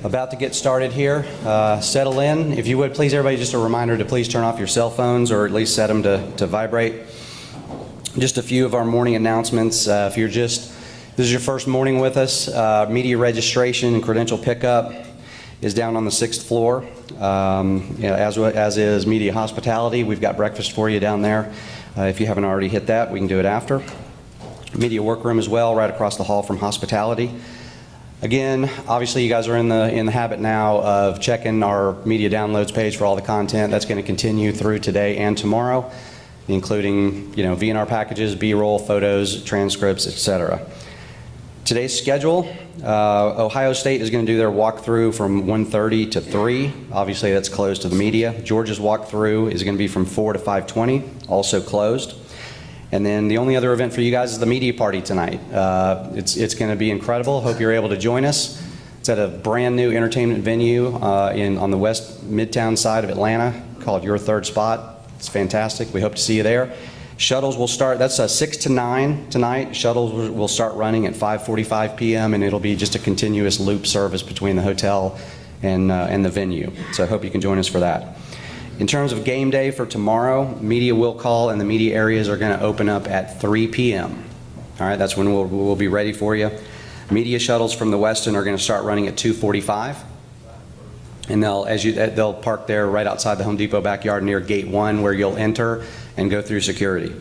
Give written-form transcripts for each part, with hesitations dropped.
About to get started here. Settle in. If you would, please, everybody, just a reminder to please turn off your cell phones or at least set them to vibrate. Just a few of our morning announcements. If this is your first morning with us, media registration and credential pickup is down on the 6th floor. As is media hospitality. We've got breakfast for you down there. If you haven't already hit that, we can do it after. Media workroom as well, right across the hall from hospitality. Again, obviously you guys are in the habit now of checking our media downloads page for all the content. That's going to continue through today and tomorrow, including VNR packages, B-roll, photos, transcripts, etc. Today's schedule, Ohio State is going to do their walkthrough from 1:30 to 3. Obviously that's closed to the media. Georgia's walkthrough is going to be from 4 to 5:20, also closed. And then the only other event for you guys is the media party tonight. It's going to be incredible. Hope you're able to join us. It's at a brand new entertainment venue on the west midtown side of Atlanta called Your Third Spot. It's fantastic. We hope to see you there. Shuttles will start, that's 6 to 9 tonight. Shuttles will start running at 5:45 p.m. and it'll be just a continuous loop service between the hotel and the venue. So I hope you can join us for that. In terms of game day for tomorrow, media will call and the media areas are going to open up at 3 p.m. All right, that's when we'll be ready for you. Media shuttles from the Westin are going to start running at 2:45. And they'll park there right outside the Home Depot backyard near gate 1 where you'll enter and go through security.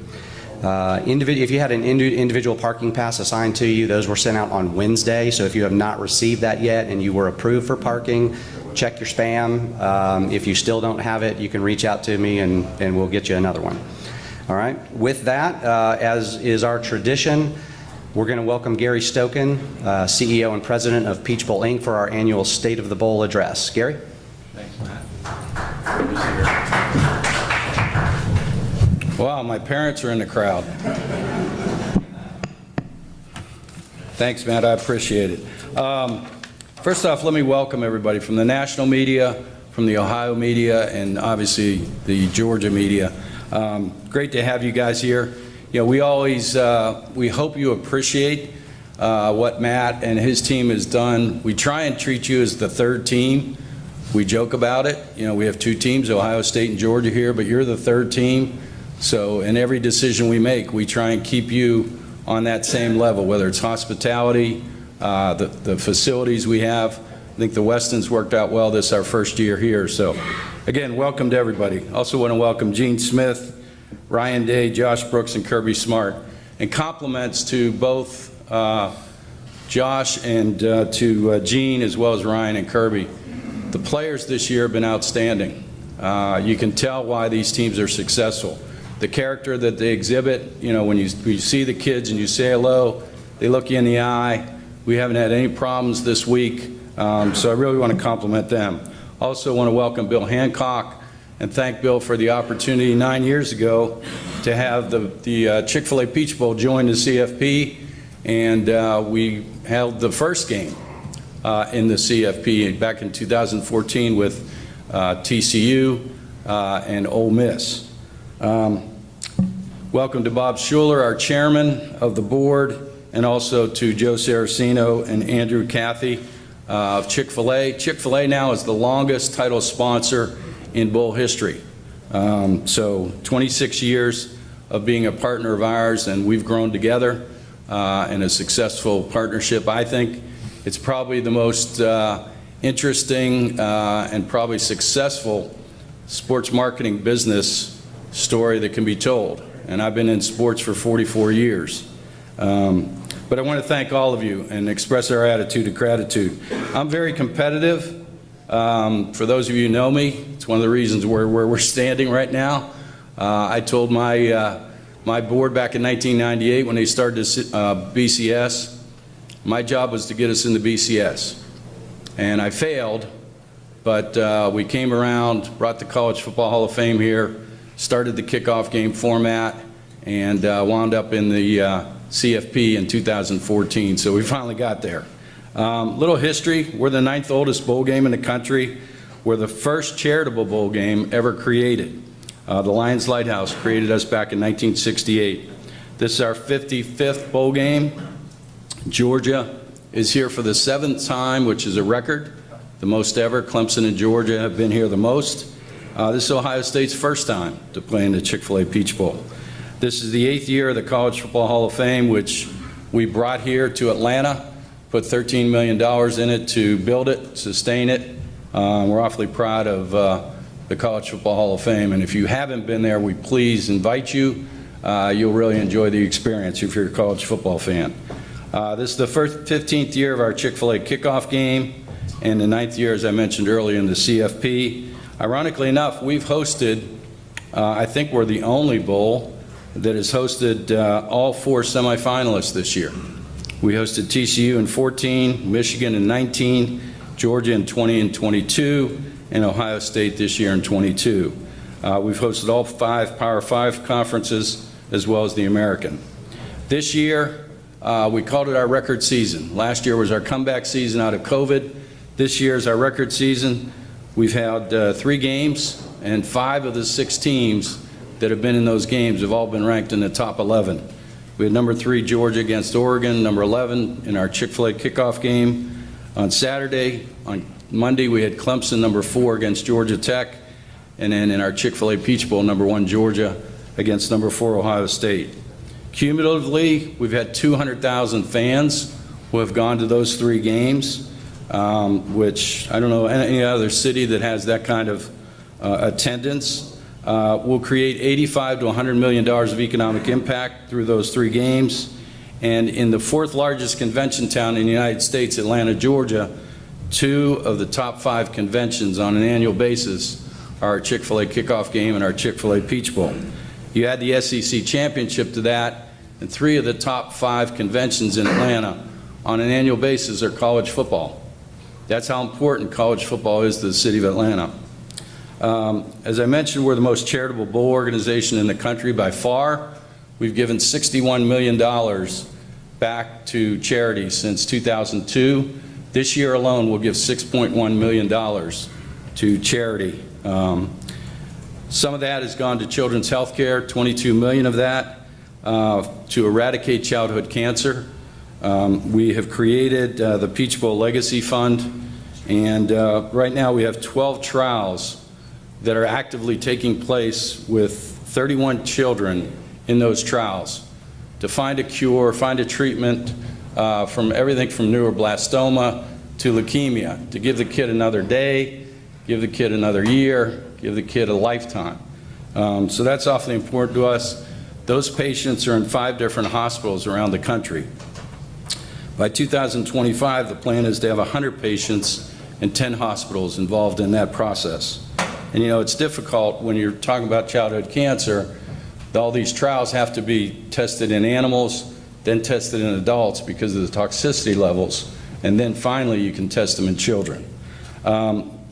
If you had an individual parking pass assigned to you, those were sent out on Wednesday. So if you have not received that yet and you were approved for parking, check your spam. If you still don't have it, you can reach out to me and we'll get you another one. All right. With that, as is our tradition, we're going to welcome Gary Stokan, CEO and President of Peach Bowl Inc. for our annual State of the Bowl address. Gary? Thanks, Matt. Good to see you. Wow, my parents are in the crowd. Thanks, Matt. I appreciate it. First off, let me welcome everybody from the national media, from the Ohio media, and obviously the Georgia media. Great to have you guys here. We always, we hope you appreciate what Matt and his team has done. We try and treat you as the third team. We joke about it. We have 2 teams, Ohio State and Georgia here, but you're the third team. So in every decision we make, we try and keep you on that same level, whether it's hospitality, the facilities we have. I think the Westin's worked out well. This is our first year here. So again, welcome to everybody. Also want to welcome Gene Smith, Ryan Day, Josh Brooks, and Kirby Smart. And compliments to both Josh and to Gene, as well as Ryan and Kirby. The players this year have been outstanding. You can tell why these teams are successful. The character that they exhibit, when you see the kids and you say hello, they look you in the eye. We haven't had any problems this week, so I really want to compliment them. Also want to welcome Bill Hancock and thank Bill for the opportunity 9 years ago to have the Chick-fil-A Peach Bowl join the CFP, and we held the first game in the CFP back in 2014 with TCU and Ole Miss. Welcome to Bob Schuler, our chairman of the board, and also to Joe Saraceno and Andrew Cathy of Chick-fil-A. Chick-fil-A now is the longest title sponsor in bowl history. So 26 years of being a partner of ours, and we've grown together in a successful partnership. I think it's probably the most interesting and probably successful sports marketing business story that can be told. And I've been in sports for 44 years. But I want to thank all of you and express our attitude of gratitude. I'm very competitive. For those of you who know me, it's one of the reasons where we're standing right now. I told my board back in 1998 when they started BCS, my job was to get us into BCS. And I failed, but we came around, brought the College Football Hall of Fame here, started the kickoff game format, and wound up in the CFP in 2014. So we finally got there. Little history, we're the 9th oldest bowl game in the country. We're the first charitable bowl game ever created. The Lions Lighthouse created us back in 1968. This is our 55th bowl game. Georgia is here for the 7th time, which is a record. the most ever. Clemson and Georgia have been here the most. This is Ohio State's first time to play in the Chick-fil-A Peach Bowl. This is the 8th year of the College Football Hall of Fame, which we brought here to Atlanta, put $13 million in it to build it, sustain it. We're awfully proud of the College Football Hall of Fame, and if you haven't been there, we please invite you. You'll really enjoy the experience if you're a college football fan. This is the 15th year of our Chick-fil-A kickoff game, and the 9th year, as I mentioned earlier, in the CFP. Ironically enough, we've hosted, I think we're the only bowl that has hosted all 4 semifinalists this year. We hosted TCU in 14, Michigan in 19, Georgia in 20 and 22, and Ohio State this year in 22. We've hosted all 5 Power 5 conferences as well as the American. This year, we called it our record season. Last year was our comeback season out of COVID. This year is our record season. We've had 3 games, and 5 of the 6 teams that have been in those games have all been ranked in the top 11. We had number 3 Georgia against Oregon, number 11 in our Chick-fil-A kickoff game on Saturday. On Monday, we had Clemson, number 4 against Georgia Tech, and then in our Chick-fil-A Peach Bowl, number 1 Georgia against number 4 Ohio State. Cumulatively, we've had 200,000 fans who have gone to those 3 games, which I don't know any other city that has that kind of attendance. We'll create $85 to $100 million of economic impact through those 3 games. And in the 4th largest convention town in the United States, Atlanta, Georgia, 2 of the top 5 conventions on an annual basis are our Chick-fil-A kickoff game and our Chick-fil-A Peach Bowl. You add the SEC championship to that, and 3 of the top 5 conventions in Atlanta on an annual basis are college football. That's how important college football is to the city of Atlanta. As I mentioned, we're the most charitable bowl organization in the country by far. We've given $61 million back to charity since 2002. This year alone, we'll give $6.1 million to charity. Some of that has gone to children's health care, $22 million of that, to eradicate childhood cancer. We have created the Peach Bowl Legacy Fund, and right now we have 12 trials that are actively taking place with 31 children in those trials to find a cure, find a treatment from everything from neuroblastoma to leukemia, to give the kid another day, give the kid another year, give the kid a lifetime. So that's awfully important to us. Those patients are in 5 different hospitals around the country. By 2025, the plan is to have 100 patients in 10 hospitals involved in that process. And you know, it's difficult when you're talking about childhood cancer. All these trials have to be tested in animals, then tested in adults because of the toxicity levels, and then finally you can test them in children.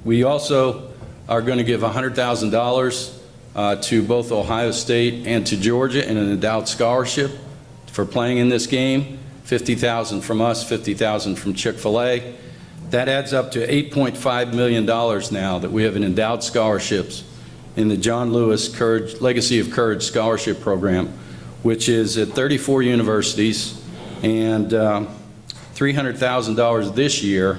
We also are going to give $100,000 to both Ohio State and to Georgia in an endowed scholarship for playing in this game. $50,000 from us, $50,000 from Chick-fil-A. That adds up to $8.5 million now that we have in endowed scholarships in the John Lewis Legacy of Courage Scholarship Program, which is at 34 universities, and $300,000 this year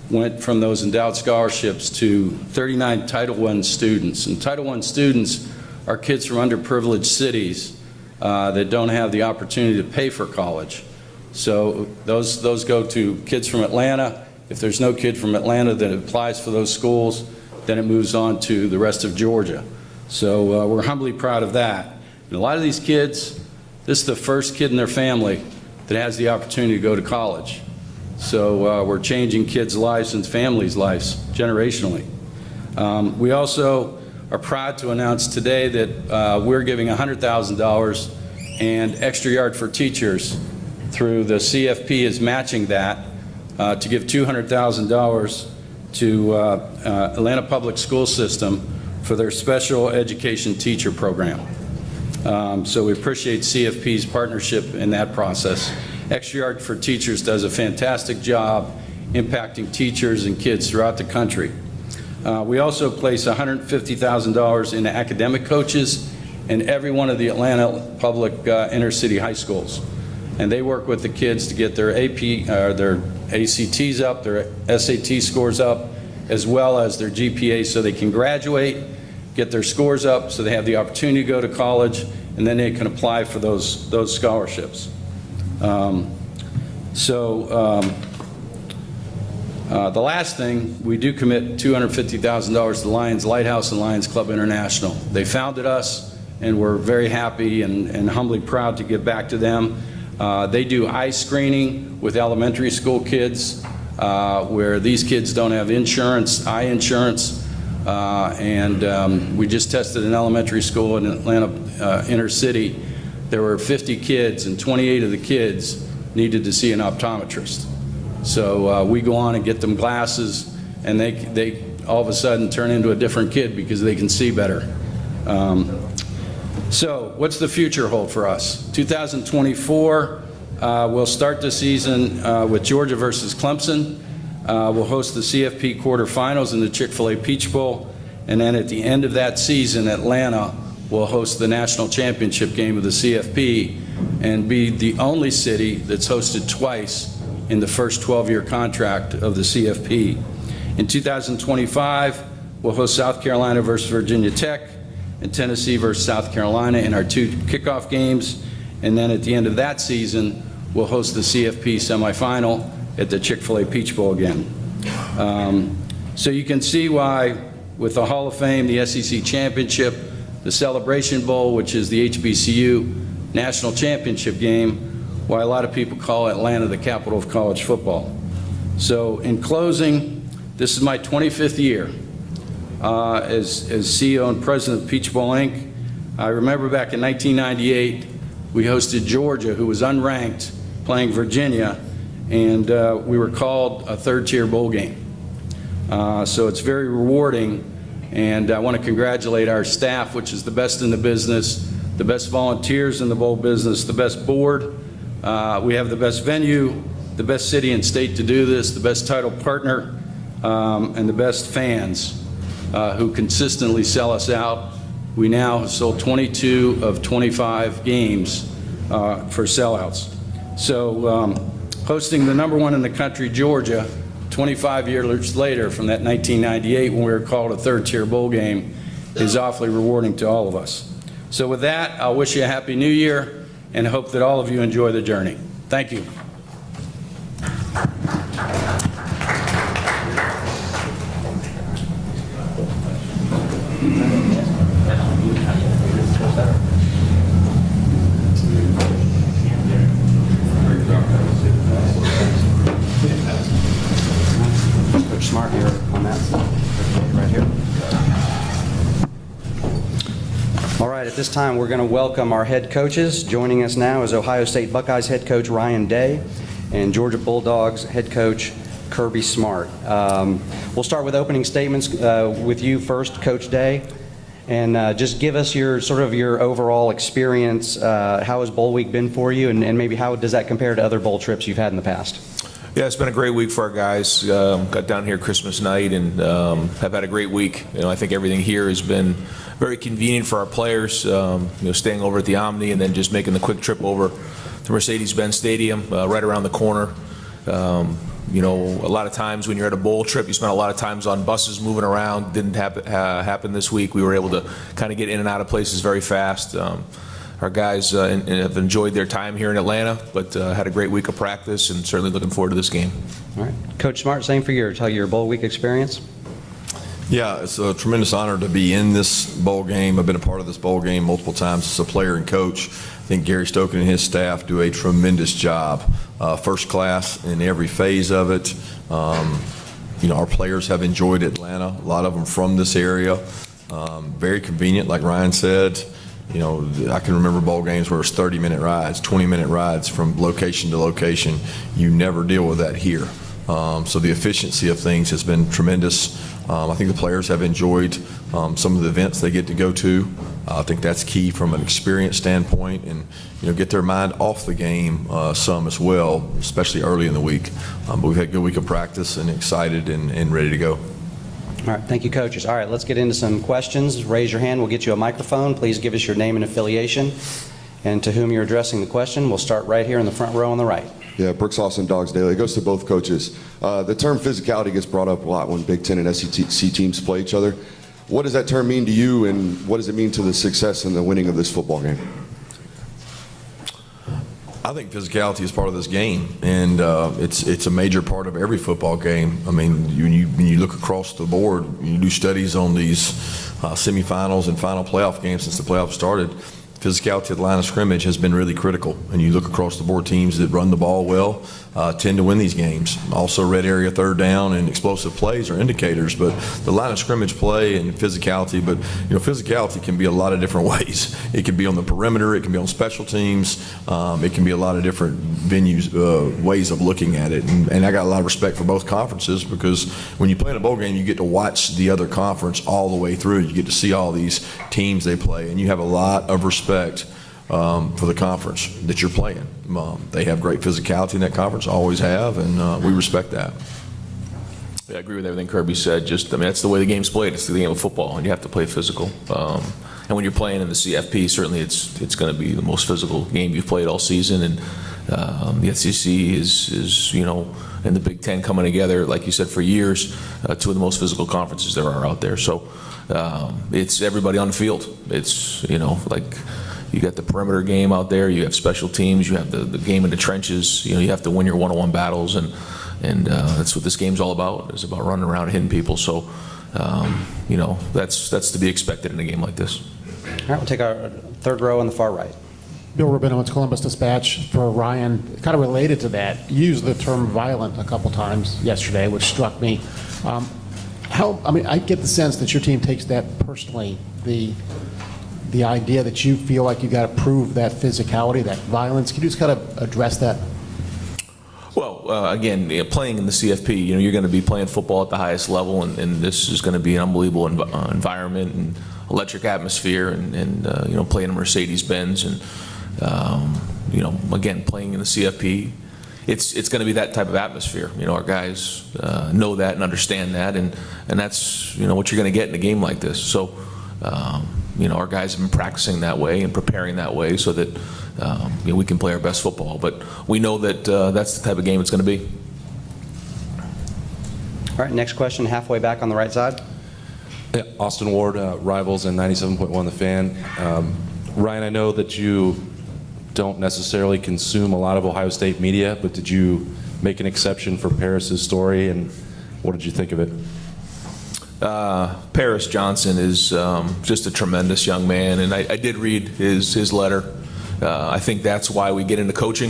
went from those endowed scholarships to 39 Title I students. And Title I students are kids from underprivileged cities that don't have the opportunity to pay for college. So those go to kids from Atlanta. If there's no kid from Atlanta that applies for those schools, then it moves on to the rest of Georgia. So we're humbly proud of that. And a lot of these kids, this is the first kid in their family that has the opportunity to go to college. So we're changing kids' lives and families' lives generationally. We also are proud to announce today that we're giving $100,000 and extra yard for teachers through the CFP is matching that to give $200,000 to Atlanta Public School System for their special education teacher program. So we appreciate CFP's partnership in that process. Extra Yard for Teachers does a fantastic job impacting teachers and kids throughout the country. We also place $150,000 in academic coaches in every one of the Atlanta public inner city high schools. and they work with the kids to get their their ACTs up, their SAT scores up, as well as their GPA, so they can graduate, get their scores up, so they have the opportunity to go to college, and then they can apply for those scholarships. The last thing, we do commit $250,000 to Lions Lighthouse and Lions Club International. They founded us, and we're very happy and humbly proud to give back to them. They do eye screening with elementary school kids, where these kids don't have insurance, eye insurance, and we just tested an elementary school in Atlanta inner city. There were 50 kids, and 28 of the kids needed to see an optometrist. So we go on and get them glasses, and they all of a sudden turn into a different kid because they can see better. So what's the future hold for us? 2024, we'll start the season with Georgia versus Clemson. We'll host the CFP quarterfinals in the Chick-fil-A Peach Bowl, and then at the end of that season, Atlanta will host the national championship game of the CFP and be the only city that's hosted twice in the first 12-year contract of the CFP. In 2025, we'll host South Carolina versus Virginia Tech and Tennessee versus South Carolina in our 2 kickoff games. And then at the end of that season, we'll host the CFP semifinal at the Chick-fil-A Peach Bowl again. So you can see why, with the Hall of Fame, the SEC Championship, the Celebration Bowl, which is the HBCU National Championship game, why a lot of people call Atlanta the capital of college football. So in closing, this is my 25th year as CEO and president of Peach Bowl, Inc. I remember back in 1998, we hosted Georgia, who was unranked, playing Virginia, and we were called a third-tier bowl game. So it's very rewarding, and I want to congratulate our staff, which is the best in the business, the best volunteers in the bowl business, the best board. We have the best venue, the best city and state to do this, the best title partner, and the best fans who consistently sell us out. We now have sold 22 of 25 games for sellouts. So hosting the #1 in the country, Georgia, 25 years later from that 1998 when we were called a third-tier bowl game is awfully rewarding to all of us. So with that, I'll wish you a Happy New Year and hope that all of you enjoy the journey. Thank you. Coach Smart here on that side, right here. All right, at this time, we're going to welcome our head coaches. Joining us now is Ohio State Buckeyes head coach Ryan Day and Georgia Bulldogs head coach Kirby Smart. We'll start with opening statements with you first, Coach Day, and just give us your overall experience. How has Bowl Week been for you, and maybe how does that compare to other bowl trips you've had in the past? Yeah, it's been a great week for our guys. Got down here Christmas night and have had a great week. I think everything here has been very convenient for our players. Staying over at the Omni and then just making the quick trip over to Mercedes-Benz Stadium, right around the corner. A lot of times when you're at a bowl trip, you spend a lot of times on buses moving around. Didn't happen this week. We were able to kind of get in and out of places very fast. Our guys have enjoyed their time here in Atlanta, but had a great week of practice and certainly looking forward to this game. All right. Coach Smart, same for you. Tell your Bowl Week experience. Yeah, it's a tremendous honor to be in this bowl game. I've been a part of this bowl game multiple times as a player and coach. I think Gary Stoken and his staff do a tremendous job. First class in every phase of it. Our players have enjoyed Atlanta, a lot of them from this area. Very convenient, like Ryan said. I can remember bowl games where it's 30-minute rides, 20-minute rides from location to location. You never deal with that here. So the efficiency of things has been tremendous. I think the players have enjoyed some of the events they get to go to. I think that's key from an experience standpoint, and get their mind off the game some as well, especially early in the week. But we've had a good week of practice and excited and ready to go. All right, thank you, coaches. All right, let's get into some questions. Raise your hand. We'll get you a microphone. Please give us your name and affiliation. And to whom you're addressing the question, we'll start right here in the front row on the right. Yeah, Brooks Austin, Dawgs Daily. It goes to both coaches. The term physicality gets brought up a lot when Big Ten and SEC teams play each other. What does that term mean to you, and what does it mean to the success and the winning of this football game? I think physicality is part of this game, and it's a major part of every football game. I mean, when you look across the board, you do studies on these semifinals and final playoff games since the playoffs started. Physicality at the line of scrimmage has been really critical, and you look across the board, teams that run the ball well tend to win these games. Also, red area third down and explosive plays are indicators, but the line of scrimmage play and physicality, but physicality can be a lot of different ways. It can be on the perimeter, it can be on special teams, it can be a lot of different venues, ways of looking at it. And I got a lot of respect for both conferences, because when you play in a bowl game, you get to watch the other conference all the way through. You get to see all these teams they play, and you have a lot of respect for the conference that you're playing. They have great physicality in that conference, always have, and we respect that. Yeah, I agree with everything Kirby said. That's the way the game's played. It's the game of football, and you have to play physical. And when you're playing in the CFP, certainly it's going to be the most physical game you've played all season. And the SEC is and the Big Ten coming together, like you said, for years, two of the most physical conferences there are out there. So it's everybody on the field. It's like you got the perimeter game out there. You have special teams. You have the game in the trenches. You have to win your one-on-one battles, and that's what this game's all about. It's about running around and hitting people. So that's to be expected in a game like this. All right, we'll take our third row on the far right. Bill Rubinowitz, Columbus Dispatch. For Ryan, kind of related to that, you used the term violent a couple times yesterday, which struck me. I get the sense that your team takes that personally, the idea that you feel like you got to prove that physicality, that violence. Can you just kind of address that? Well, again, playing in the CFP, you're going to be playing football at the highest level, and this is going to be an unbelievable environment and electric atmosphere, and playing a Mercedes-Benz, and again, playing in the CFP, it's going to be that type of atmosphere. Our guys know that and understand that, and that's what you're going to get in a game like this. So our guys have been practicing that way and preparing that way so that we can play our best football. But we know that that's the type of game it's going to be. All right, next question, halfway back on the right side. Yeah, Austin Ward, Rivals and 97.1 The Fan. Ryan, I know that you don't necessarily consume a lot of Ohio State media, but did you make an exception for Paris's story, and what did you think of it? Paris Johnson is just a tremendous young man, and I did read his letter. I think that's why we get into coaching.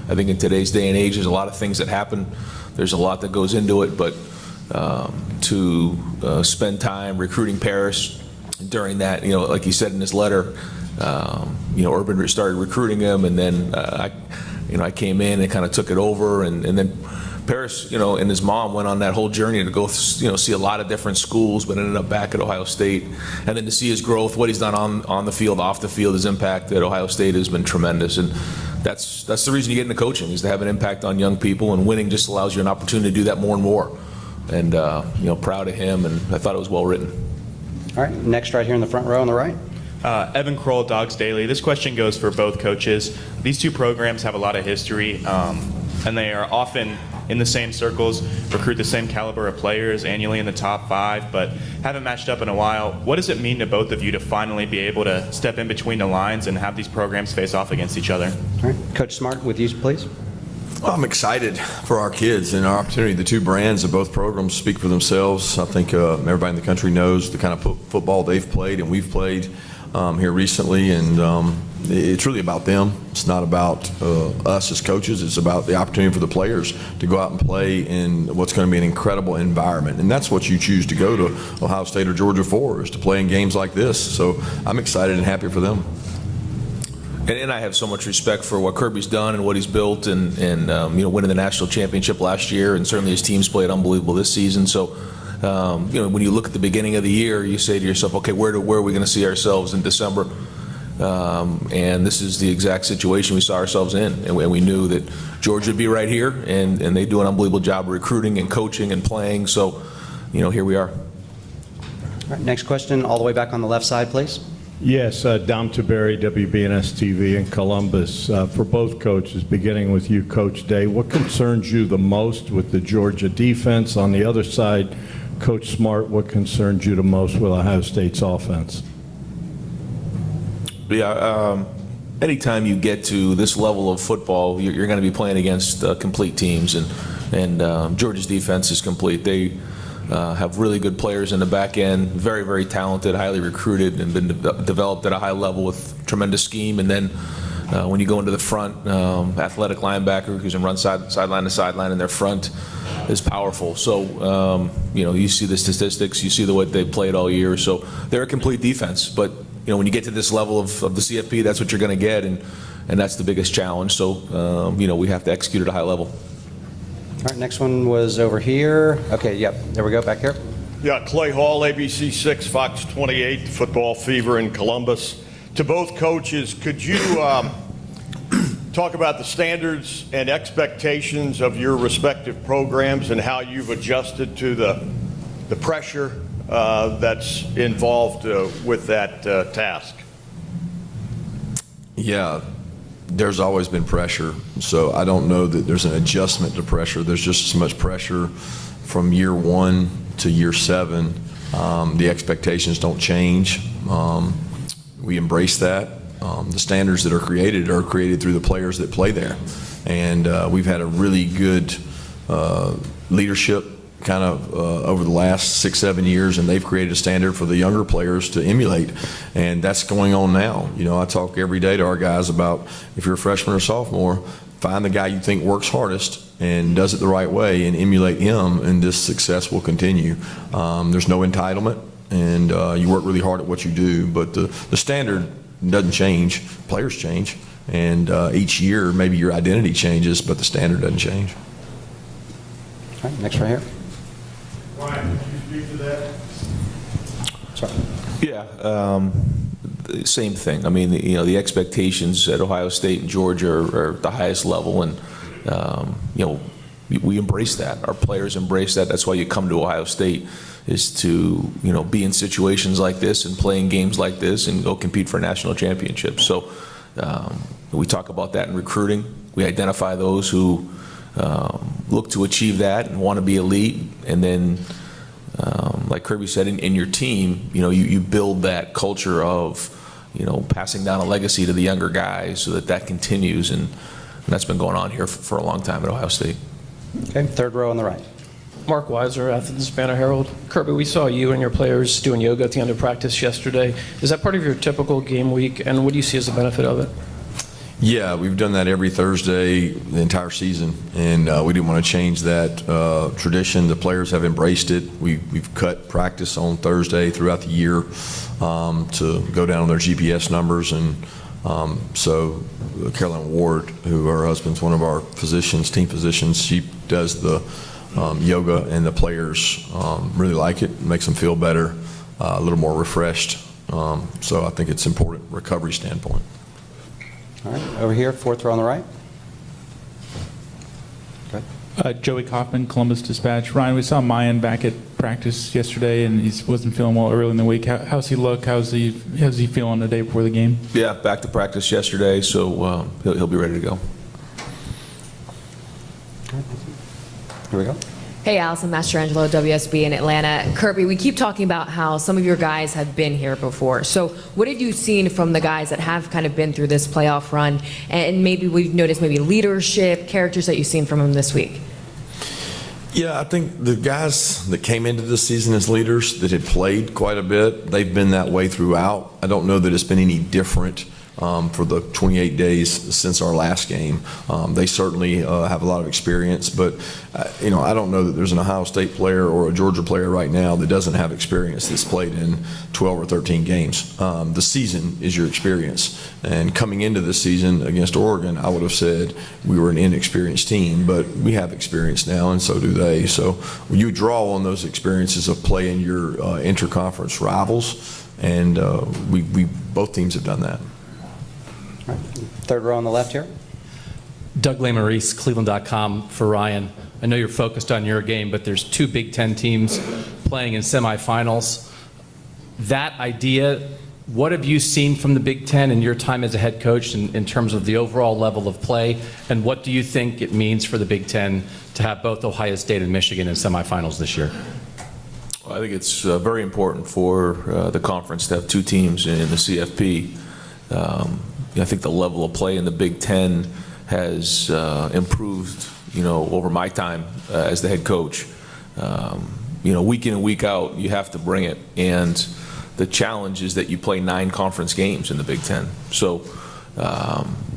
I think in today's day and age, there's a lot of things that happen. There's a lot that goes into it, but to spend time recruiting Paris during that, like he said in his letter, Urban started recruiting him, and then I came in and kind of took it over, and then Paris, and his mom went on that whole journey to go, see a lot of different schools, but ended up back at Ohio State. And then to see his growth, what he's done on the field, off the field, his impact at Ohio State has been tremendous. And that's the reason you get into coaching, is to have an impact on young people, and winning just allows you an opportunity to do that more and more. And, proud of him, and I thought it was well written. All right, next right here in the front row on the right. Evan Kroll, Dawgs Daily. This question goes for both coaches. These two programs have a lot of history, and they are often in the same circles, recruit the same caliber of players annually in the top 5, but haven't matched up in a while. What does it mean to both of you to finally be able to step in between the lines and have these programs face off against each other? All right, Coach Smart, with you, please. Well, I'm excited for our kids and our opportunity. The two brands of both programs speak for themselves. I think everybody in the country knows the kind of football they've played and we've played here recently, and it's really about them. It's not about us as coaches. It's about the opportunity for the players to go out and play in what's going to be an incredible environment, and that's what you choose to go to Ohio State or Georgia for, is to play in games like this. So I'm excited and happy for them. And I have so much respect for what Kirby's done and what he's built, and winning the national championship last year, and certainly his team's played unbelievable this season. So, when you look at the beginning of the year, you say to yourself, okay, where are we going to see ourselves in December? And this is the exact situation we saw ourselves in, and we knew that Georgia would be right here, and they do an unbelievable job of recruiting and coaching and playing. So, here we are. All right, next question, all the way back on the left side, please. Yes, Dom Taberry, WBNS TV in Columbus. For both coaches, beginning with you, Coach Day, what concerns you the most with the Georgia defense? On the other side, Coach Smart, what concerns you the most with Ohio State's offense? Yeah, anytime you get to this level of football, you're going to be playing against complete teams, and Georgia's defense is complete. They have really good players in the back end, very, very talented, highly recruited, and been developed at a high level with tremendous scheme. And then when you go into the front, athletic linebacker who can run sideline to sideline in their front is powerful. So, you see the statistics, you see the way they played all year. So they're a complete defense. But, when you get to this level of the CFP, that's what you're going to get, and that's the biggest challenge. So, we have to execute at a high level. All right, next one was over here. Okay, yep, there we go, back here. Yeah, Clay Hall, ABC 6, Fox 28, Football Fever in Columbus. To both coaches, could you talk about the standards and expectations of your respective programs and how you've adjusted to the pressure that's involved with that task? Yeah, there's always been pressure, so I don't know that there's an adjustment to pressure. There's just so much pressure from year 1 to year 7. The expectations don't change. We embrace that. The standards that are created through the players that play there, and we've had a really good leadership kind of over the last 6-7 years, and they've created a standard for the younger players to emulate, and that's going on now. I talk every day to our guys about, if you're a freshman or sophomore, find the guy you think works hardest and does it the right way and emulate him, and this success will continue. There's no entitlement, and you work really hard at what you do, but the standard doesn't change. Players change, and each year maybe your identity changes, but the standard doesn't change. All right, next right here. Ryan, could you speak to that? Sorry. Yeah, same thing. I mean, the expectations at Ohio State and Georgia are at the highest level, and we embrace that. Our players embrace that. That's why you come to Ohio State, is to be in situations like this and playing games like this and go compete for national championships. So we talk about that in recruiting. We identify those who look to achieve that and want to be elite, and then like Kirby said, in your team, you build that culture of passing down a legacy to the younger guys so that continues, and that's been going on here for a long time at Ohio State. Okay, third row on the right. Mark Weiser, Athens Banner Herald. Kirby, we saw you and your players doing yoga at the end of practice yesterday. Is that part of your typical game week, and what do you see as the benefit of it? Yeah, we've done that every Thursday the entire season, and we didn't want to change that tradition. The players have embraced it. We've cut practice on Thursday throughout the year to go down on their GPS numbers, and so Caroline Ward, who her husband's one of our physicians, team physicians, she does the yoga, and the players really like it. It makes them feel better, a little more refreshed. So I think it's important recovery standpoint. All right, over here, fourth row on the right. Go ahead. Joey Kaufman, Columbus Dispatch. Ryan, we saw Mayan back at practice yesterday, and he wasn't feeling well early in the week. How's he look? How's he feeling the day before the game? Yeah, back to practice yesterday, so he'll be ready to go. Here we go. Hey, Allison Mastrangelo, WSB in Atlanta. Kirby, we keep talking about how some of your guys have been here before. So what have you seen from the guys that have kind of been through this playoff run? And maybe we've noticed maybe leadership, characters that you've seen from them this week. Yeah, I think the guys that came into this season as leaders that had played quite a bit, they've been that way throughout. I don't know that it's been any different for the 28 days since our last game. They certainly have a lot of experience, but I don't know that there's an Ohio State player or a Georgia player right now that doesn't have experience that's played in 12 or 13 games. The season is your experience, and coming into this season against Oregon, I would have said we were an inexperienced team, but we have experience now, and so do they. So you draw on those experiences of playing your interconference rivals, and we both teams have done that. All right. Third row on the left here. Doug Lesmerises, Cleveland.com for Ryan. I know you're focused on your game, but there's two Big Ten teams playing in semifinals. That idea What have you seen from the Big Ten in your time as a head coach in terms of the overall level of play? And what do you think it means for the Big Ten to have both Ohio State and Michigan in semifinals this year? Well, I think it's very important for the conference to have two teams in the CFP. I think the level of play in the Big Ten has improved, over my time as the head coach. Week in and week out, you have to bring it. And the challenge is that you play 9 conference games in the Big Ten. So,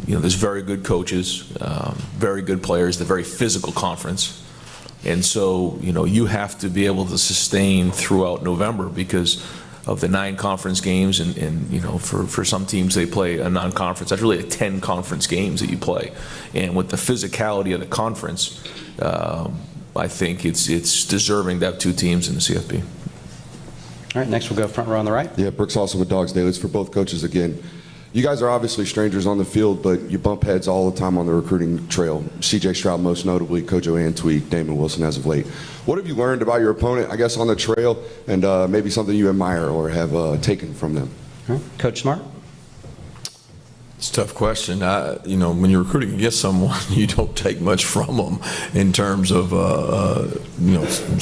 there's very good coaches, very good players, the very physical conference. And so, you have to be able to sustain throughout November because of the 9 conference games. And for some teams, they play a non-conference. That's really 10 conference games that you play. And with the physicality of the conference, I think it's deserving to have 2 teams in the CFP. All right, next we'll go front row on the right. Yeah, Brooks also with Dawgs Daily. It's for both coaches again. You guys are obviously strangers on the field, but you bump heads all the time on the recruiting trail. C.J. Stroud most notably, Kojo Antwi, Damon Wilson as of late. What have you learned about your opponent, I guess, on the trail, and maybe something you admire or have taken from them? All right. Coach Smart? It's a tough question. When you're recruiting against someone, you don't take much from them in terms of,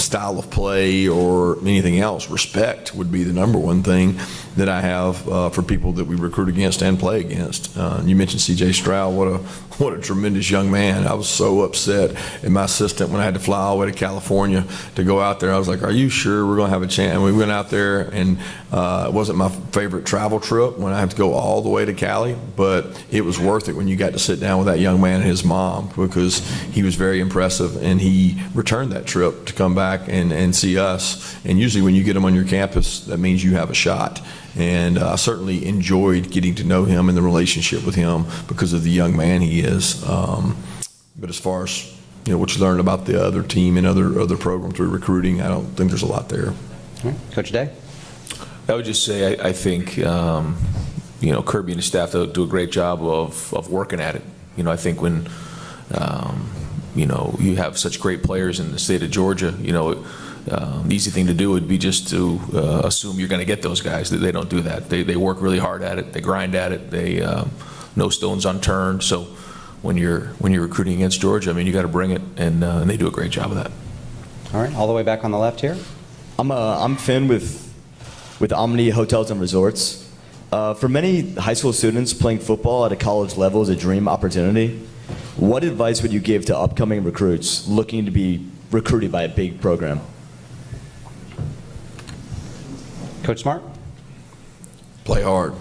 style of play or anything else. Respect would be the number one thing that I have for people that we recruit against and play against. You mentioned C.J. Stroud. What a tremendous young man. I was so upset at my assistant when I had to fly all the way to California to go out there. I was like, are you sure we're going to have a chance? And we went out there, and it wasn't my favorite travel trip when I have to go all the way to Cali, but it was worth it when you got to sit down with that young man and his mom, because he was very impressive, and he returned that trip to come back and see us. And usually when you get them on your campus, that means you have a shot. And I certainly enjoyed getting to know him and the relationship with him because of the young man he is. But as far as what you learn about the other team and other programs through recruiting, I don't think there's a lot there. All right. Coach Day? I would just say I think Kirby and his staff do a great job of working at it. I think when you have such great players in the state of Georgia, the easy thing to do would be just to assume you're going to get those guys. They don't do that. They work really hard at it. They grind at it. They no stones unturned. So when you're recruiting against Georgia, you got to bring it, and they do a great job of that. All right, all the way back on the left here. I'm Finn with Omni Hotels and Resorts. For many high school students, playing football at a college level is a dream opportunity. What advice would you give to upcoming recruits looking to be recruited by a big program? Coach Smart? Play hard.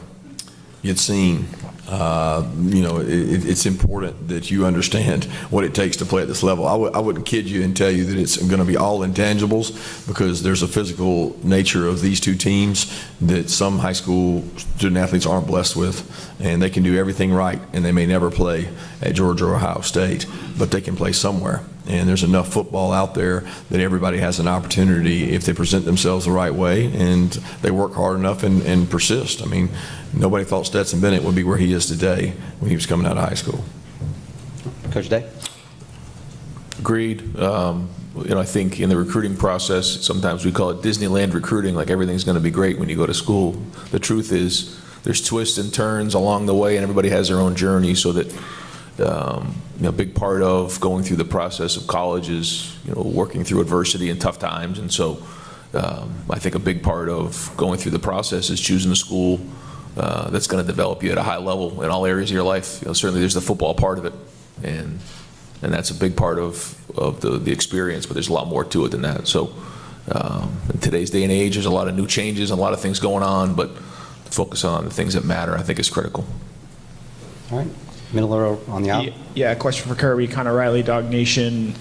Get seen. It's important that you understand what it takes to play at this level. I wouldn't kid you and tell you that it's going to be all intangibles, because there's a physical nature of these two teams that some high school student athletes aren't blessed with, and they can do everything right, and they may never play at Georgia or Ohio State, but they can play somewhere. And there's enough football out there that everybody has an opportunity if they present themselves the right way and they work hard enough and persist. Nobody thought Stetson Bennett would be where he is today when he was coming out of high school. Coach Day? Agreed. I think in the recruiting process, sometimes we call it Disneyland recruiting, like everything's going to be great when you go to school. The truth is there's twists and turns along the way, and everybody has their own journey, so that a big part of going through the process of college is working through adversity and tough times. And so I think a big part of going through the process is choosing a school that's going to develop you at a high level in all areas of your life. Certainly there's the football part of it, and that's a big part of the experience, but there's a lot more to it than that. So in today's day and age, there's a lot of new changes and a lot of things going on, but to focus on the things that matter, I think, is critical. All right. Middle row on the aisle. Yeah, question for Kirby, Connor Riley, Dog Nation.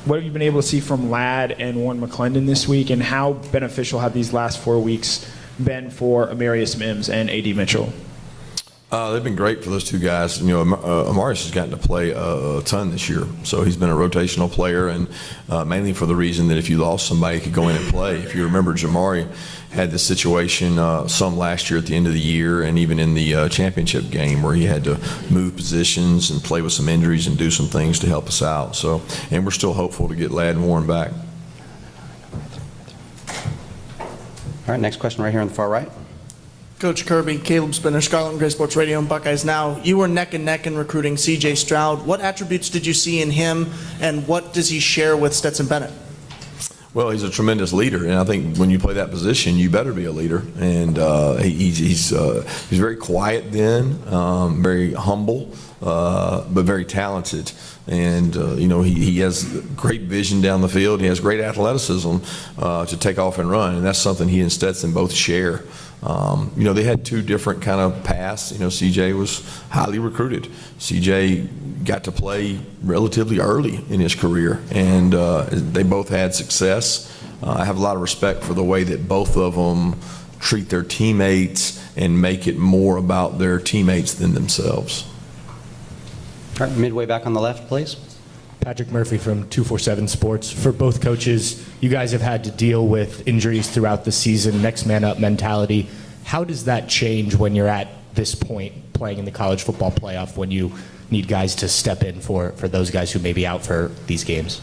What have you been able to see from Ladd and Warren McClendon this week, and how beneficial have these last 4 weeks been for Amarius Mims and A.D. Mitchell? They've been great for those two guys. Amarius has gotten to play a ton this year, so he's been a rotational player, and mainly for the reason that if you lost somebody, he could go in and play. If you remember, Jamari had this situation some last year at the end of the year, and even in the championship game, where he had to move positions and play with some injuries and do some things to help us out. So, and we're still hopeful to get Ladd and Warren back. All right, next question right here on the far right. Coach Kirby, Caleb Spinner, Scarlet and Gray Sports Radio and Buckeyes Now. You were neck and neck in recruiting CJ Stroud. What attributes did you see in him, and what does he share with Stetson Bennett? Well, he's a tremendous leader, and I think when you play that position, you better be a leader. And he's very quiet then, very humble, but very talented. And he has great vision down the field. He has great athleticism to take off and run, and that's something he and Stetson both share. They had two different kind of paths. CJ was highly recruited. CJ got to play relatively early in his career, and they both had success. I have a lot of respect for the way that both of them treat their teammates and make it more about their teammates than themselves. All right, midway back on the left, please. Patrick Murphy from 247 Sports. For both coaches, you guys have had to deal with injuries throughout the season, next man up mentality. How does that change when you're at this point playing in the college football playoff, when you need guys to step in for those guys who may be out for these games?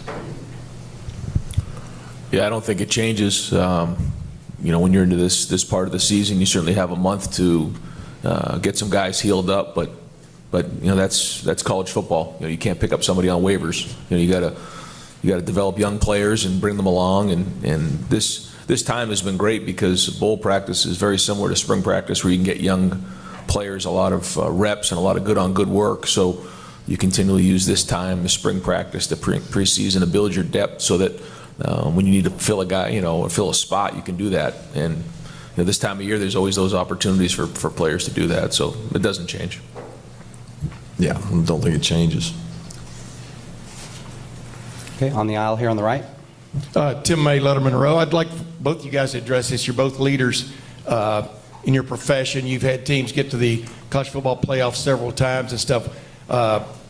Yeah, I don't think it changes. When you're into this part of the season, you certainly have a month to get some guys healed up, but that's college football. You can't pick up somebody on waivers. You got to develop young players and bring them along. And this time has been great because bowl practice is very similar to spring practice, where you can get young players a lot of reps and a lot of good work. So you continually use this time, the spring practice, the preseason, to build your depth, so that when you need to fill a guy, or fill a spot, you can do that. And this time of year, there's always those opportunities for players to do that. So it doesn't change. Yeah, I don't think it changes. Okay, on the aisle here on the right. Tim May, Letterman Row. I'd like both you guys to address this. You're both leaders in your profession. You've had teams get to the college football playoff several times and stuff.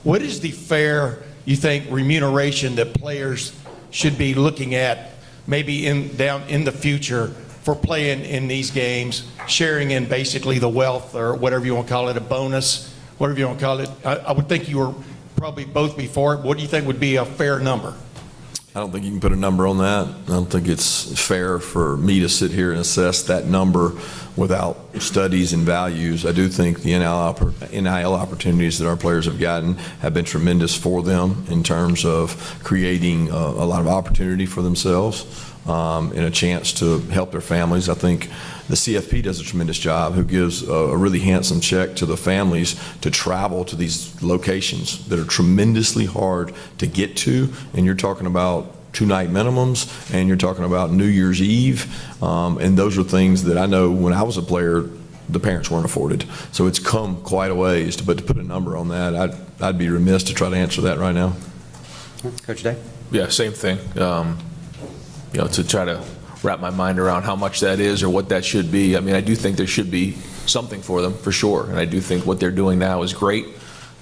What is the fair, you think, remuneration that players should be looking at, maybe down in the future, for playing in these games, sharing in basically the wealth, or whatever you want to call it, a bonus, whatever you want to call it? I would think you were probably both before it. What do you think would be a fair number? I don't think you can put a number on that. I don't think it's fair for me to sit here and assess that number without studies and values. I do think the NIL opportunities that our players have gotten have been tremendous for them in terms of creating a lot of opportunity for themselves and a chance to help their families. I think the CFP does a tremendous job, who gives a really handsome check to the families to travel to these locations that are tremendously hard to get to. And you're talking about 2-night minimums, and you're talking about New Year's Eve. And those are things that I know when I was a player, the parents weren't afforded. So it's come quite a ways, but to put a number on that, I'd be remiss to try to answer that right now. Coach Day? Yeah, same thing. To try to wrap my mind around how much that is or what that should be. I mean, I do think there should be something for them, for sure. And I do think what they're doing now is great,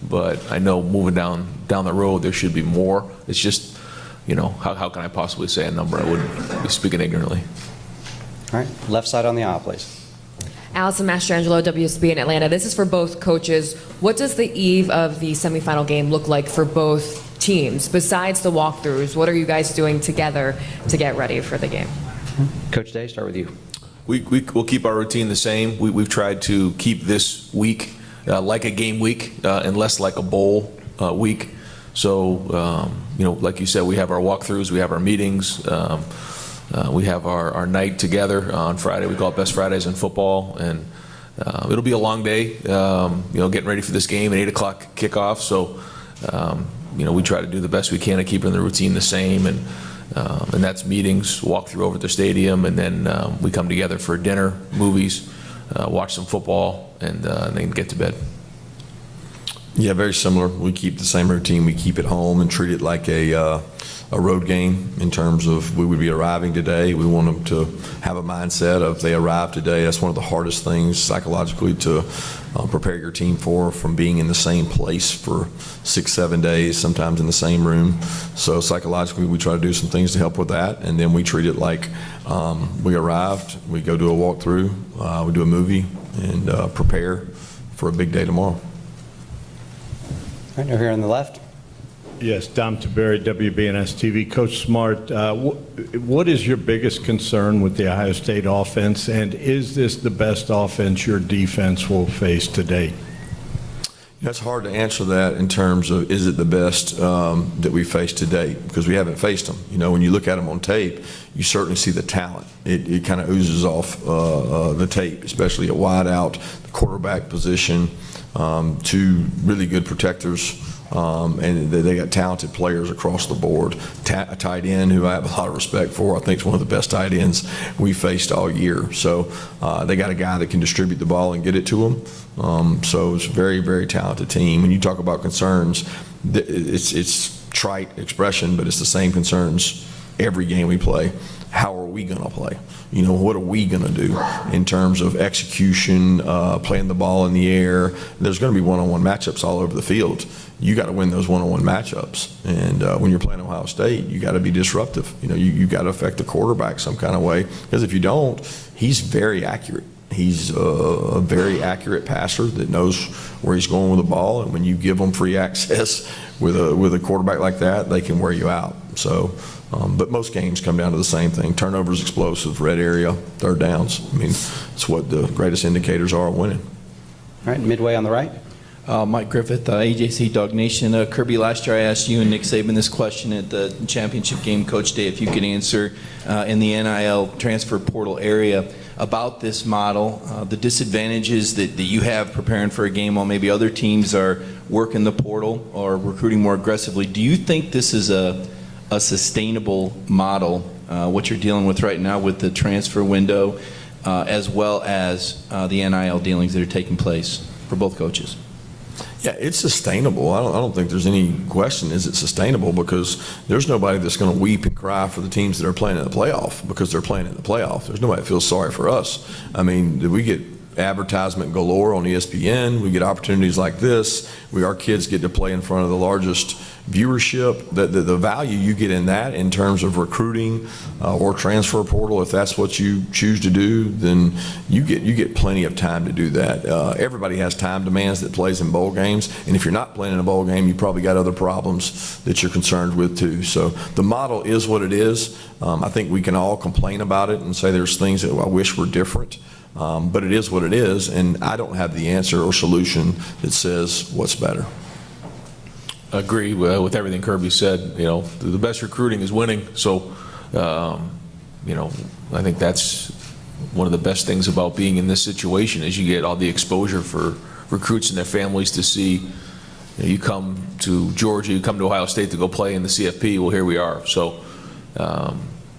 but I know moving down the road, there should be more. It's just, how can I possibly say a number? I wouldn't be speaking ignorantly. All right, left side on the aisle, please. Allison Mastrangelo, WSB in Atlanta. This is for both coaches. What does the eve of the semifinal game look like for both teams? Besides the walkthroughs, what are you guys doing together to get ready for the game? Coach Day, start with you. We'll keep our routine the same. We've tried to keep this week like a game week and less like a bowl week. So, like you said, we have our walkthroughs, we have our meetings, we have our night together on Friday. We call it Best Fridays in football, and it'll be a long day, getting ready for this game, an 8 o'clock kickoff. So, we try to do the best we can to keep the routine the same, and that's meetings, walk through over at the stadium, and then we come together for dinner, movies, watch some football, and then get to bed. Yeah, very similar. We keep the same routine. We keep it home and treat it like a road game in terms of we would be arriving today. We want them to have a mindset of they arrive today. That's one of the hardest things psychologically to prepare your team for, from being in the same place for 6-7 days, sometimes in the same room. So psychologically, we try to do some things to help with that, and then we treat it like we arrived. We go do a walkthrough, we do a movie, and prepare for a big day tomorrow. All right, over here on the left. Yes, Dom Taberry, WBNS TV. Coach Smart, what is your biggest concern with the Ohio State offense, and is this the best offense your defense will face today? It's hard to answer that in terms of is it the best that we faced to date, because we haven't faced them. You know, when you look at them on tape, you certainly see the talent. It kind of oozes off the tape, especially at wide out, the quarterback position, two really good protectors. And they got talented players across the board. A tight end who I have a lot of respect for. I think is one of the best tight ends we faced all year. So they got a guy that can distribute the ball and get it to them. So it's a very, very talented team. When you talk about concerns, it's trite expression, but it's the same concerns every game we play. How are we going to play? You know, what are we going to do in terms of execution, playing the ball in the air? There's going to be one-on-one matchups all over the field. You got to win those one-on-one matchups. And when you're playing Ohio State, you got to be disruptive. You know, you got to affect the quarterback some kind of way, because if you don't, he's very accurate. He's a very accurate passer that knows where he's going with the ball, and when you give him free access with a quarterback like that, they can wear you out. So, but most games come down to the same thing: turnovers, explosive, red area, third downs. I mean, it's what the greatest indicators are of winning. All right, midway on the right. Mike Griffith, AJC Dog Nation. Kirby, last year I asked you and Nick Saban this question at the championship game, Coach Day, if you could answer in the NIL transfer portal area about this model, the disadvantages that you have preparing for a game while maybe other teams are working the portal or recruiting more aggressively. Do you think this is a sustainable model, what you're dealing with right now with the transfer window, as well as the NIL dealings that are taking place for both coaches? Yeah, it's sustainable. I don't think there's any question, is it sustainable, because there's nobody that's going to weep and cry for the teams that are playing in the playoff because they're playing in the playoff. There's nobody that feels sorry for us. I mean, we get advertisement galore on ESPN. We get opportunities like this. Our kids get to play in front of the largest viewership. The value you get in that in terms of recruiting or transfer portal, if that's what you choose to do, then you get plenty of time to do that. Everybody has time demands that plays in bowl games, and if you're not playing in a bowl game, you probably got other problems that you're concerned with too. So the model is what it is. I think we can all complain about it and say there's things that I wish were different. But it is what it is, and I don't have the answer or solution that says what's better. Agree with everything Kirby said. You know, the best recruiting is winning. So, you know, I think that's one of the best things about being in this situation is you get all the exposure for recruits and their families to see. You know, you come to Georgia, you come to Ohio State to go play in the CFP. Well, here we are. So.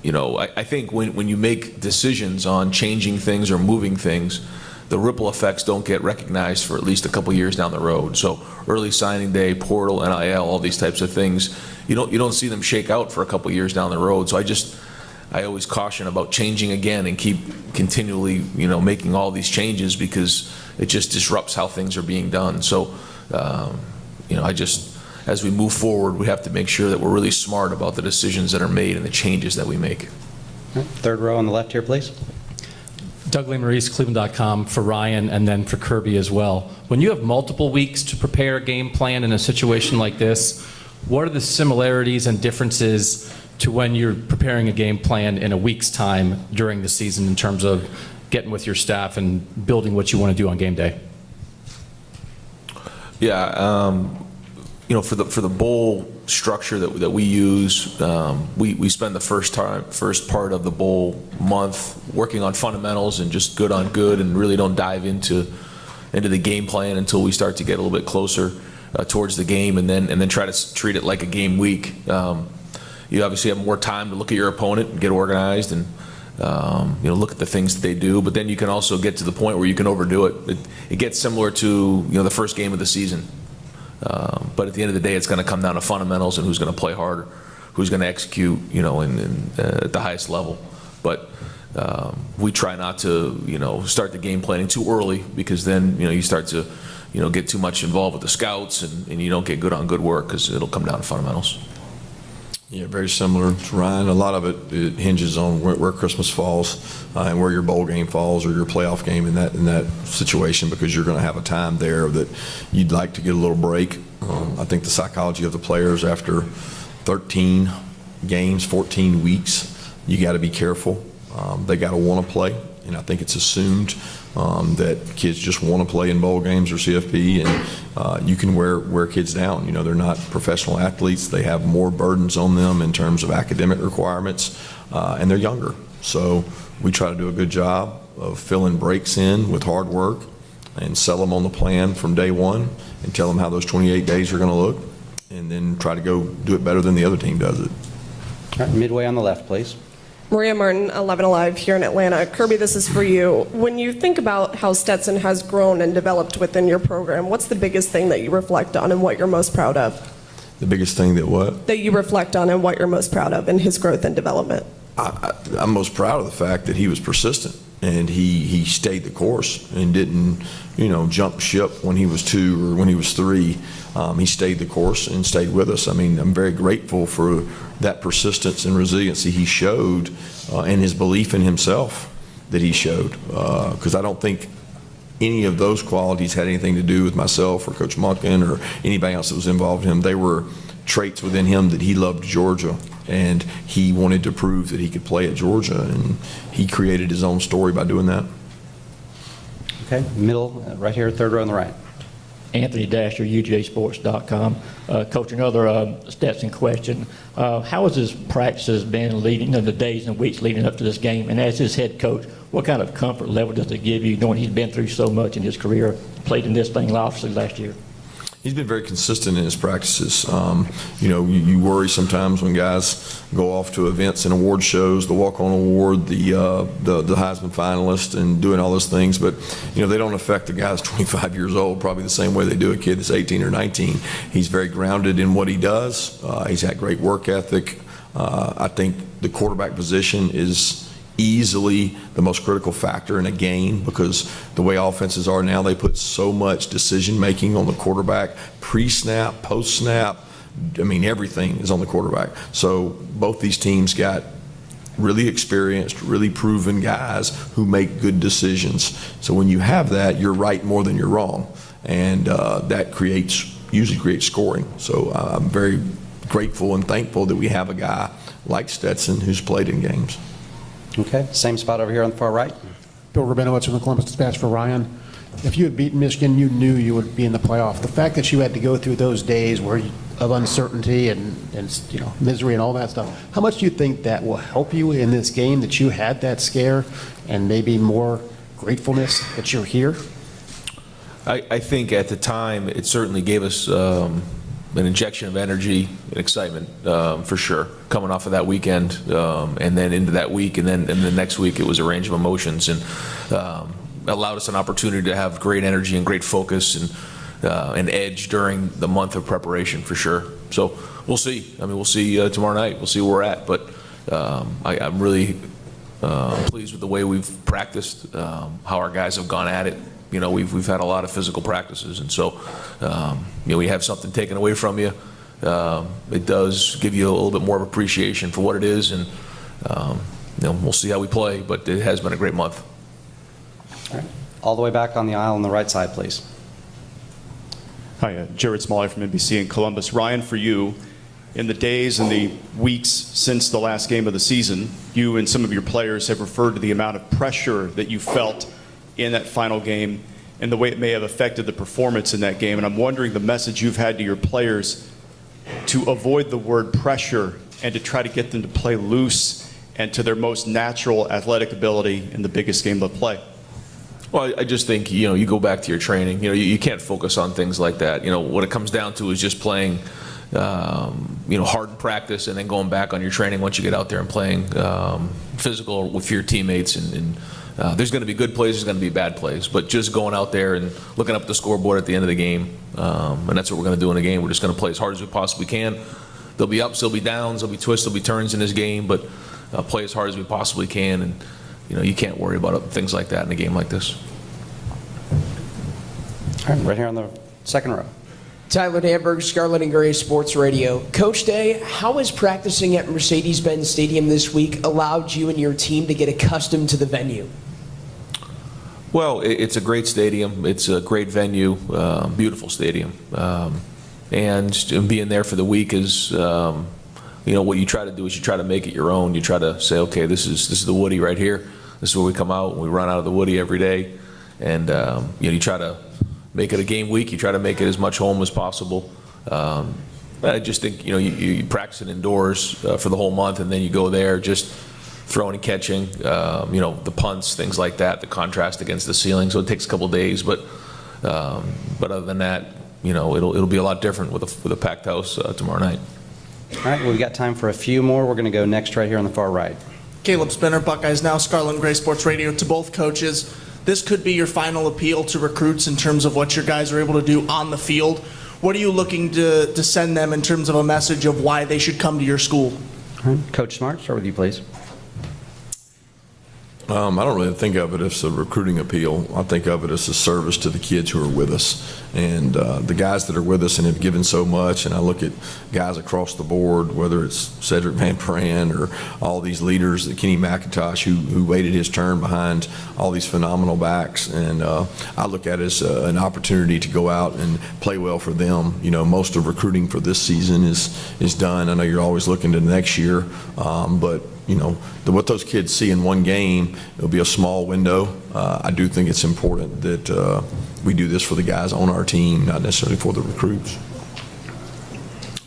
You know, I think when you make decisions on changing things or moving things, the ripple effects don't get recognized for at least a couple years down the road. So early signing day, portal, NIL, all these types of things, you don't see them shake out for a couple years down the road. So I always caution about changing again and keep continually, you know, making all these changes, because it just disrupts how things are being done. So, you know, as we move forward, we have to make sure that we're really smart about the decisions that are made and the changes that we make. Third row on the left here, please. Doug Lee Maurice, Cleveland.com, for Ryan and then for Kirby as well. When you have multiple weeks to prepare a game plan in a situation like this, what are the similarities and differences to when you're preparing a game plan in a week's time during the season in terms of getting with your staff and building what you want to do on game day? Yeah, you know, for the bowl structure that we use, we spend the first part of the bowl month working on fundamentals and just good on good, and really don't dive into the game plan until we start to get a little bit closer towards the game, and then try to treat it like a game week. You obviously have more time to look at your opponent and get organized and you know, look at the things that they do, but then you can also get to the point where you can overdo it. It gets similar to, you know, the first game of the season. But at the end of the day, it's going to come down to fundamentals and who's going to play harder, who's going to execute, you know, at the highest level. But we try not to, you know, start the game planning too early, because then, you know, you start to, you know, get too much involved with the scouts, and you don't get good on good work, because it'll come down to fundamentals. Yeah, very similar to Ryan. A lot of it hinges on where Christmas falls and where your bowl game falls, or your playoff game in that situation, because you're going to have a time there that you'd like to get a little break I think the psychology of the players after 13 games, 14 weeks, you got to be careful. They got to want to play, and I think it's assumed that kids just want to play in bowl games or CFP, and you can wear kids down. You know, they're not professional athletes. They have more burdens on them in terms of academic requirements, and they're younger. So we try to do a good job of filling breaks in with hard work and sell them on the plan from day one and tell them how those 28 days are going to look, and then try to go do it better than the other team does it. All right, midway on the left, please. Maria Martin, 11 Alive here in Atlanta. Kirby, this is for you. When you think about how Stetson has grown and developed within your program, what's the biggest thing that you reflect on and what you're most proud of? The biggest thing that what? That you reflect on and what you're most proud of in his growth and development? I'm most proud of the fact that he was persistent and he stayed the course and didn't, jump ship when he was 2 or when he was 3. He stayed the course and stayed with us. I mean, I'm very grateful for that persistence and resiliency he showed and his belief in himself that he showed, because I don't think any of those qualities had anything to do with myself or Coach Monken or anybody else that was involved in him. They were traits within him that he loved Georgia, and he wanted to prove that he could play at Georgia, and he created his own story by doing that. Okay, middle, right here, third row on the right. Anthony Dasher, UGAsports.com. Coach, another Stetson question. How has his practices been leading in the days and weeks leading up to this game? And as his head coach, what kind of comfort level does it give you knowing he's been through so much in his career, played in this thing obviously last year? He's been very consistent in his practices. You worry sometimes when guys go off to events and award shows, the walk-on award, the Heisman finalist, and doing all those things. But they don't affect the guy that's 25 years old probably the same way they do a kid that's 18 or 19. He's very grounded in what he does. He's had great work ethic. I think the quarterback position is easily the most critical factor in a game, because the way offenses are now, they put so much decision making on the quarterback, pre-snap, post-snap. I mean, everything is on the quarterback. So both these teams got really experienced, really proven guys who make good decisions. So when you have that, you're right more than you're wrong, and that usually creates scoring. So I'm very grateful and thankful that we have a guy like Stetson who's played in games. Okay, same spot over here on the far right. Bill Rabinowitz from the Columbus Dispatch for Ryan. If you had beaten Michigan, you knew you would be in the playoff. The fact that you had to go through those days of uncertainty and misery and all that stuff, how much do you think that will help you in this game, that you had that scare and maybe more gratefulness that you're here? I think at the time it certainly gave us an injection of energy and excitement, for sure, coming off of that weekend, and then into that week, and then the next week it was a range of emotions, and allowed us an opportunity to have great energy and great focus and an edge during the month of preparation, for sure. So we'll see. I mean, we'll see tomorrow night. We'll see where we're at, but I'm really pleased with the way we've practiced, how our guys have gone at it. We've had a lot of physical practices, and so we have something taken away from you. It does give you a little bit more of appreciation for what it is, and we'll see how we play. But it has been a great month. All right, all the way back on the aisle on the right side, please. Hi, Jared Smalley from NBC in Columbus. Ryan, for you, in the days and the weeks since the last game of the season, you and some of your players have referred to the amount of pressure that you felt in that final game and the way it may have affected the performance in that game. And I'm wondering the message you've had to your players to avoid the word pressure and to try to get them to play loose and to their most natural athletic ability in the biggest game they'll play. Well, I just think, you go back to your training. You can't focus on things like that. What it comes down to is just playing, hard in practice and then going back on your training once you get out there and playing physical with your teammates. And there's going to be good plays, there's going to be bad plays. But just going out there and looking up the scoreboard at the end of the game, and that's what we're going to do in the game. We're just going to play as hard as we possibly can. There'll be ups, there'll be downs, there'll be twists, there'll be turns in this game, but play as hard as we possibly can. And you can't worry about things like that in a game like this. All right, right here on the second row. Tyler Danberg, Scarlet and Gray Sports Radio. Coach Day, how has practicing at Mercedes-Benz Stadium this week allowed you and your team to get accustomed to the venue? Well, it's a great stadium. It's a great venue, beautiful stadium. and being there for the week is, what you try to do is you try to make it your own. You try to say, okay, this is the Woody right here. This is where we come out and we run out of the Woody every day. And, you try to make it a game week. You try to make it as much home as possible. I just think, you practice it indoors for the whole month, and then you go there just throwing and catching, the punts, things like that, the contrast against the ceiling. So it takes a couple days, but other than that, it'll be a lot different with a packed house tomorrow night. All right, well, we've got time for a few more. We're going to go next right here on the far right. Caleb Spinner, Buckeyes Now, Scarlet and Gray Sports Radio. To both coaches, this could be your final appeal to recruits in terms of what your guys are able to do on the field. What are you looking to send them in terms of a message of why they should come to your school? All right, Coach Smart, start with you, please. I don't really think of it as a recruiting appeal. I think of it as a service to the kids who are with us. And the guys that are with us and have given so much, and I look at guys across the board, whether it's Cedric Van Pran or all these leaders, Kenny McIntosh, who waited his turn behind all these phenomenal backs. And I look at it as an opportunity to go out and play well for them. Most of recruiting for this season is done. I know you're always looking to next year, but what those kids see in one game, it'll be a small window. I do think it's important that we do this for the guys on our team, not necessarily for the recruits.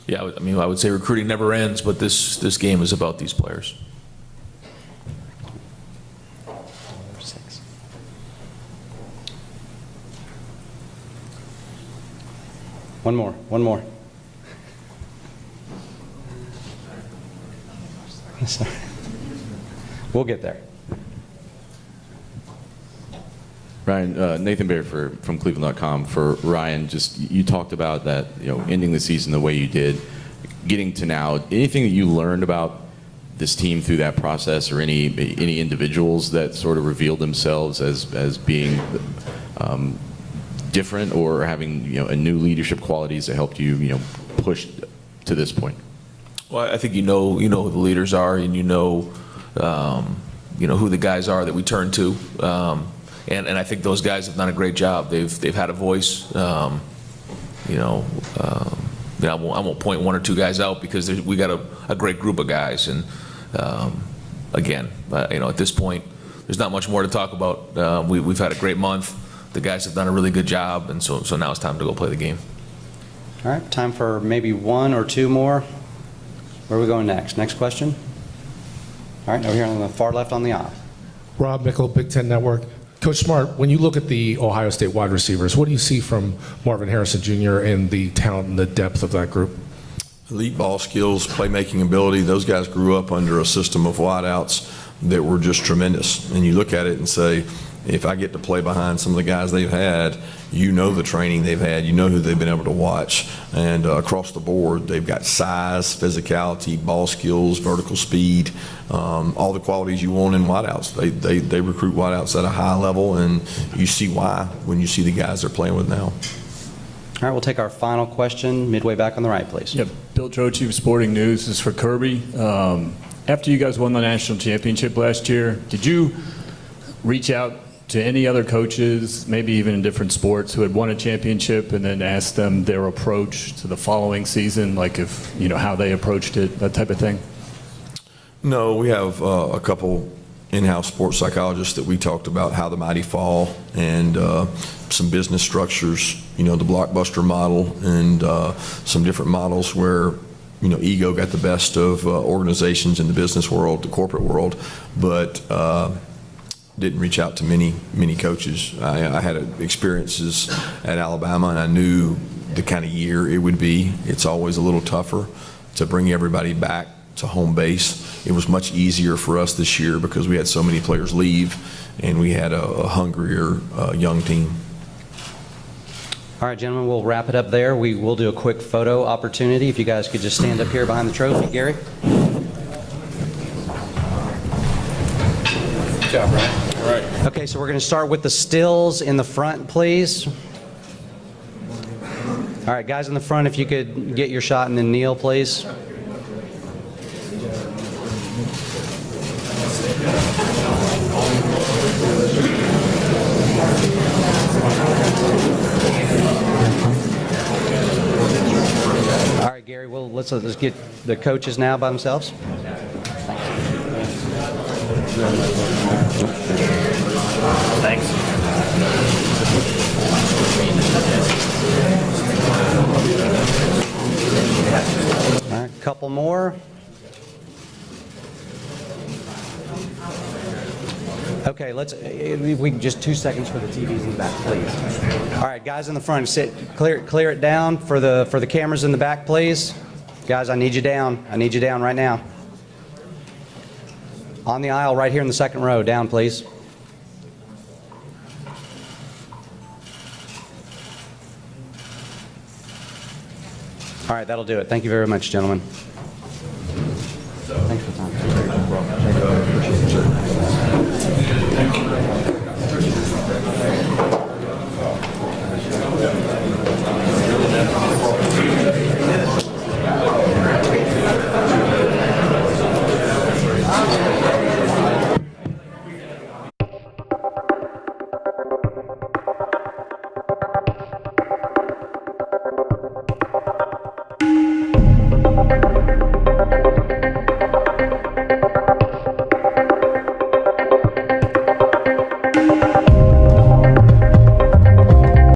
Yeah, I would say recruiting never ends, but this game is about these players. One more. Sorry. We'll get there. Ryan, Nathan Baird from Cleveland.com. For Ryan, just you talked about that, ending the season the way you did, getting to now. Anything that you learned about this team through that process, or any individuals that sort of revealed themselves as being different, or having a new leadership qualities that helped you push to this point? Well, I think you know who the leaders are, and who the guys are that we turn to. And I think those guys have done a great job. They've had a voice. I won't point one or two guys out because we got a great group of guys. And again, at this point, there's not much more to talk about. We've had a great month. The guys have done a really good job, and so now it's time to go play the game. All right, time for maybe one or two more. Where are we going next? Next question? All right, over here on the far left on the aisle. Rob Mickle, Big Ten Network. Coach Smart, when you look at the Ohio State wide receivers, what do you see from Marvin Harrison Jr. and the talent and the depth of that group? Elite ball skills, playmaking ability. Those guys grew up under a system of wideouts that were just tremendous. And you look at it and say, if I get to play behind some of the guys they've had, the training they've had, who they've been able to watch. And across the board, they've got size, physicality, ball skills, vertical speed, all the qualities you want in wideouts. They recruit wideouts at a high level, and you see why when you see the guys they're playing with now. All right, we'll take our final question midway back on the right, please. Yep, Bill Troche of Sporting News. This is for Kirby. After you guys won the national championship last year, did you reach out to any other coaches, maybe even in different sports, who had won a championship, and then ask them their approach to the following season, like if how they approached it, that type of thing? No, we have a couple in-house sports psychologists that we talked about how the mighty fall, and some business structures, the blockbuster model, and some different models where ego got the best of organizations in the business world, the corporate world, but didn't reach out to many coaches. I had experiences at Alabama, and I knew the kind of year it would be. It's always a little tougher to bring everybody back to home base. It was much easier for us this year because we had so many players leave, and we had a hungrier young team. All right, gentlemen, we'll wrap it up there. We will do a quick photo opportunity. If you guys could just stand up here behind the trophy. Gary? Good job, Brian. All right. Okay, so we're going to start with the stills in the front, please. All right, guys in the front, if you could get your shot and then kneel, please. Gary. Well, let's get the coaches now by themselves. Thanks. All right, couple more. Okay, if we can just 2 seconds for the TVs in the back, please. All right, guys in the front, clear it down for the cameras in the back, please. Guys, I need you down. I need you down right now. On the aisle, right here in the second row, down, please. All right, that'll do it. Thank you very much, gentlemen. Thanks for the time. Thank you.